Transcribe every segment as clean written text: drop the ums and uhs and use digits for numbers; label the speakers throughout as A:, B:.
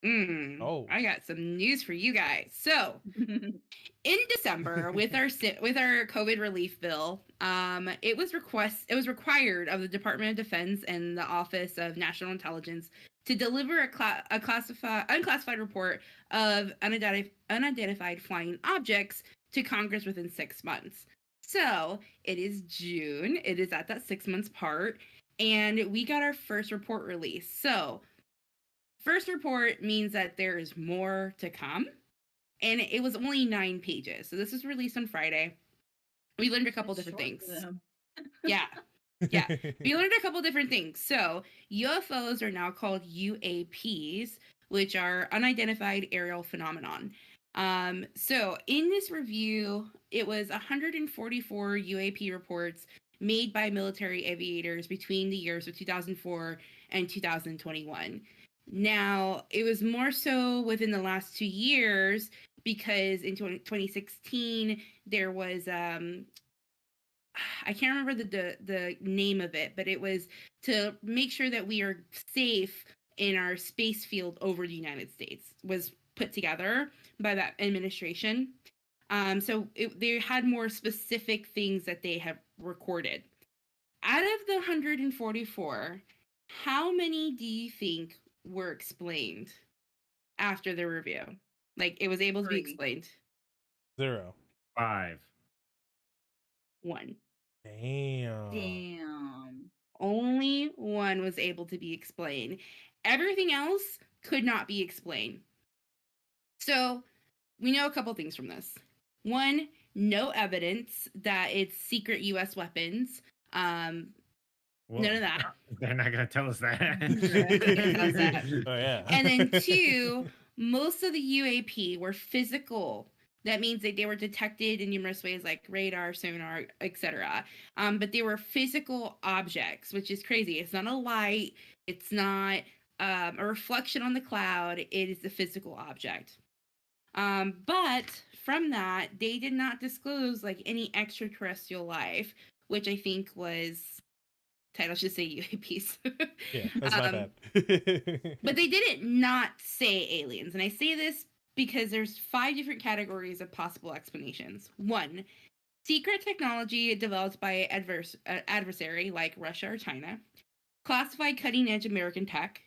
A: Oh.
B: I got some news for you guys. So, in December, with our COVID relief bill, it was required of the Department of Defense and the Office of National Intelligence to deliver unclassified report of unidentified flying objects to Congress within 6 months. So it is June. It is at that 6 months part, and we got our first report released. So first report means that there is more to come, and it was only 9 pages. So this was released on Friday. We learned a couple
C: That's
B: different
C: short for
B: things.
C: them.
B: Yeah. Yeah. We learned a couple different things. So UFOs are now called UAPs, which are unidentified aerial phenomenon. So in this review, it was 144 UAP reports made by military aviators between the years of 2004 and 2021. Now, it was more so within the last 2 years because in 2016 there was I can't remember the name of it, but it was to make sure that we are safe in our space field over the United States, was put together by that administration. They had more specific things that they have recorded. Out of the 144, how many do you think were explained after the review? Like it was able to be
C: 3.
B: explained?
A: 0.
D: 5.
B: 1.
A: Damn.
C: Damn.
B: Only one was able to be explained. Everything else could not be explained. So we know a couple things from this. One, no evidence that it's secret U.S. weapons. None of that.
D: They're not going to tell us that.
A: Oh, yeah.
B: And then 2, most of the UAP were physical. That means that they were detected in numerous ways like radar, sonar, etc. But they were physical objects, which is crazy. It's not a light. It's not a reflection on the cloud. It is a physical object. But from that, they did not disclose like any extraterrestrial life, which I think was title should say UAPs.
A: Yeah, that's my bad.
B: But they didn't not say aliens. And I say this because there's 5 different categories of possible explanations. 1, secret technology developed by adversary like Russia or China. Classified cutting edge American tech,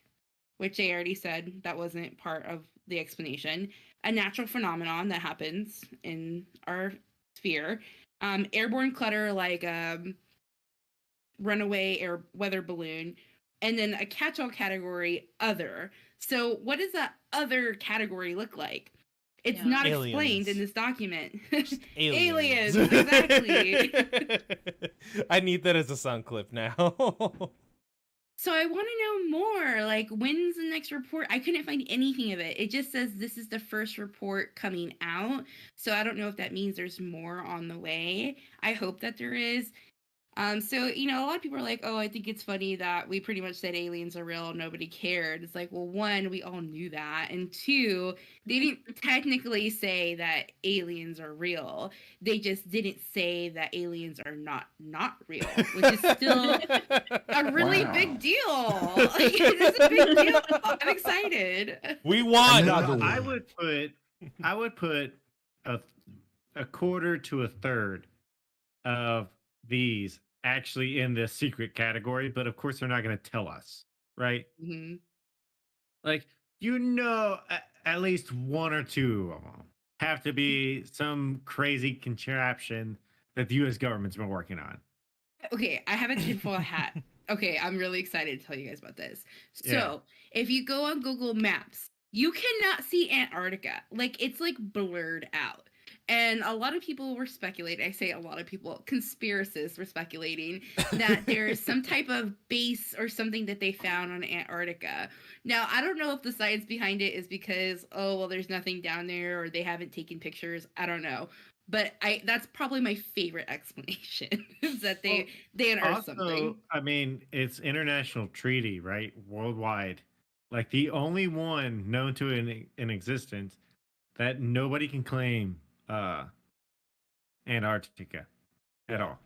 B: which they already said that wasn't part of the explanation. A natural phenomenon that happens in our sphere. Airborne clutter like runaway air weather balloon, and then a catch-all category, other. So what does that other category look like? It's not explained in this document. Aliens, exactly.
A: I need that as a sound clip now.
B: So I want to know more. Like, when's the next report? I couldn't find anything of it. It just says this is the first report coming out. So I don't know if that means there's more on the way. I hope that there is. So, you know, a lot of people are like, oh, I think it's funny that we pretty much said aliens are real. Nobody cared. It's like, well, 1, we all knew that. And 2, they didn't technically say that aliens are real. They just didn't say that aliens are not real, which is still a really big deal. Like, it is a big deal. I'm excited.
A: We won.
D: I would put a quarter to a third of these actually in the secret category, but of course they're not going to tell us, right?
B: Mm-hmm.
D: Like, at least 1 or 2 of them have to be some crazy contraption that the U.S. government's been working on.
B: Okay, I have a tinfoil hat. Okay, I'm really excited to tell you guys about this. So, if you go on Google Maps, you cannot see Antarctica. Like, it's like blurred out. And a lot of people were speculating, I say a lot of people, conspiracists were speculating that there is some type of base or something that they found on Antarctica. Now, I don't know if the science behind it is because, oh, well, there's nothing down there or they haven't taken pictures. I don't know. But that's probably my favorite explanation is that they unearthed something.
D: I mean, it's international treaty, right? Worldwide. Like the only one known to in existence that nobody can claim Antarctica at all.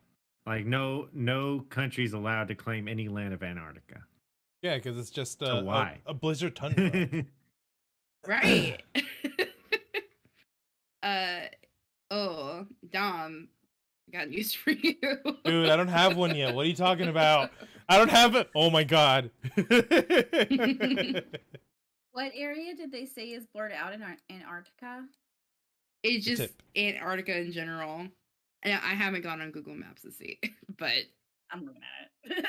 D: Like no country's allowed to claim any land of Antarctica.
A: Yeah, because it's just
D: So why?
A: a blizzard tundra.
B: Right. Oh, Dom, I got news for you.
A: Dude, I don't have one yet. What are you talking about? I don't have it. Oh my god.
C: What area did they say is blurred out in Antarctica?
B: It's
A: The
B: just
A: tip.
B: Antarctica in general. And I haven't gone on Google Maps to see, but
C: I'm looking at it.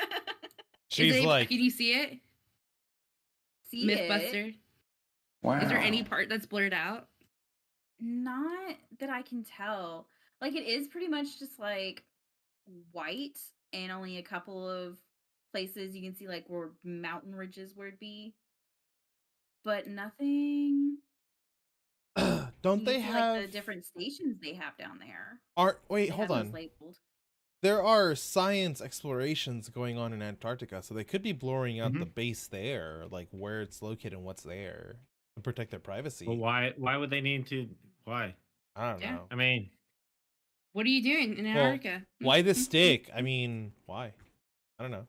A: She's like,
B: can you see it?
C: See it?
B: Mythbuster.
E: Wow.
B: Is there any part that's blurred out?
C: Not that I can tell. Like, it is pretty much just like white, and only a couple of places you can see like where mountain ridges would be, but nothing.
A: don't
C: You
A: they
C: can see,
A: have
C: like, the different stations they have down there?
A: wait,
C: They
A: hold
C: have those
A: on.
C: labeled.
A: There are science explorations going on in Antarctica, so they could be blurring out the base there, like where it's located and what's there, to protect their privacy.
D: Well, why would they need to? Why?
A: I don't
B: Yeah.
A: know.
D: I mean,
B: What are you doing in Antarctica?
A: Why the stick? I mean, why? I don't know.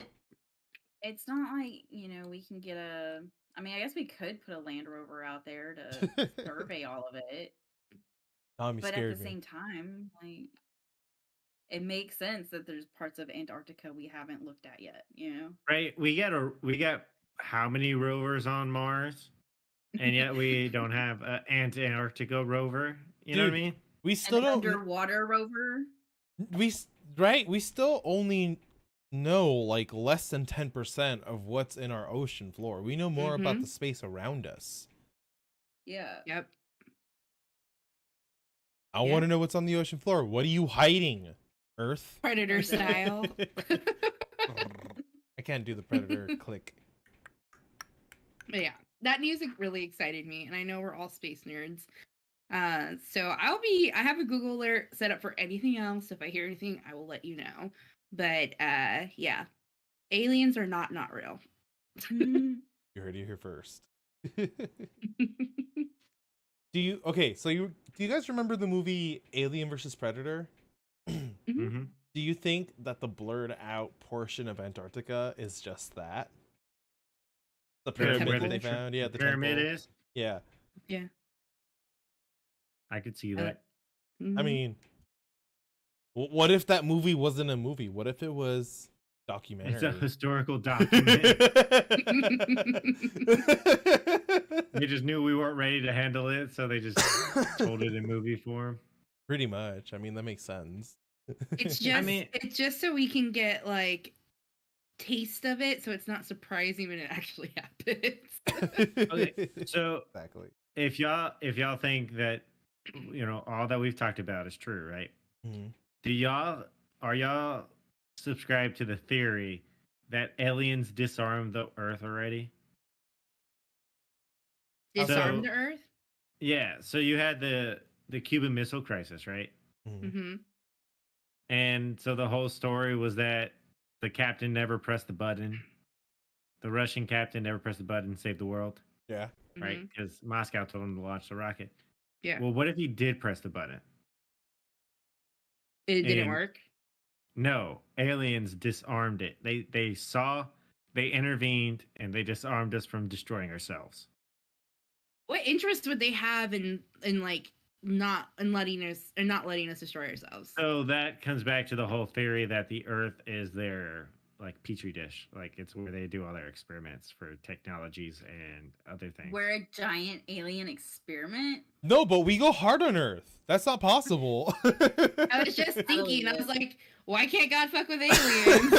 C: It's not like, we can get a. I mean, I guess we could put a Land Rover out there to survey all of it,
A: Tommy
C: but at
A: scared
C: the
A: me.
C: same time, like, it makes sense that there's parts of Antarctica we haven't looked at yet,
D: right? We got how many rovers on Mars, and yet we don't have an Antarctica rover. You know what I
A: Dude,
D: mean?
A: We still
C: An
A: don't.
C: underwater rover.
A: We still only know like less than 10% of what's in our ocean floor. We know more about the space around us.
C: Yeah.
B: Yep.
A: I want to know what's on the ocean floor. What are you hiding, Earth?
B: Predator style.
A: I can't do the predator click.
B: But yeah, that news really excited me, and I know we're all space nerds. So I have a Google alert set up for anything else. If I hear anything, I will let you know. But yeah, aliens are not real.
A: You heard it here first. Do you guys remember the movie Alien versus Predator?
D: Mm-hmm.
A: Do you think that the blurred out portion of Antarctica is just that? The pyramid that they found? Yeah, the
D: pyramid
A: temple.
D: is.
A: Yeah.
B: Yeah.
D: I could see that.
A: I mean, what if that movie wasn't a movie? What if it was documentary?
D: It's a historical document. They just knew we weren't ready to handle it, so they just told it in movie form.
A: Pretty much. I mean, that makes sense.
B: It's just it's just so we can get like taste of it, so it's not surprising when it actually happens.
D: Okay, so
A: exactly.
D: If y'all think that all that we've talked about is true, right?
A: Mm-hmm.
D: Are y'all subscribed to the theory that aliens disarmed the Earth already?
B: Disarm the Earth?
D: Yeah. So you had the Cuban Missile Crisis, right?
B: Mm-hmm.
D: And so the whole story was that the captain never pressed the button. The Russian captain never pressed the button and saved the world.
A: Yeah.
D: Right? Because Moscow told him to launch the rocket.
B: Yeah.
D: Well, what if he did press the button?
B: It didn't work?
D: No. Aliens disarmed it. They intervened, and they disarmed us from destroying ourselves.
B: What interest would they have in like not letting us destroy ourselves?
D: So that comes back to the whole theory that the Earth is their like petri dish, like it's where they do all their experiments for technologies and other things.
C: We're a giant alien experiment?
A: No, but we go hard on Earth. That's not possible.
B: I was just thinking, I was like, why can't God fuck with aliens?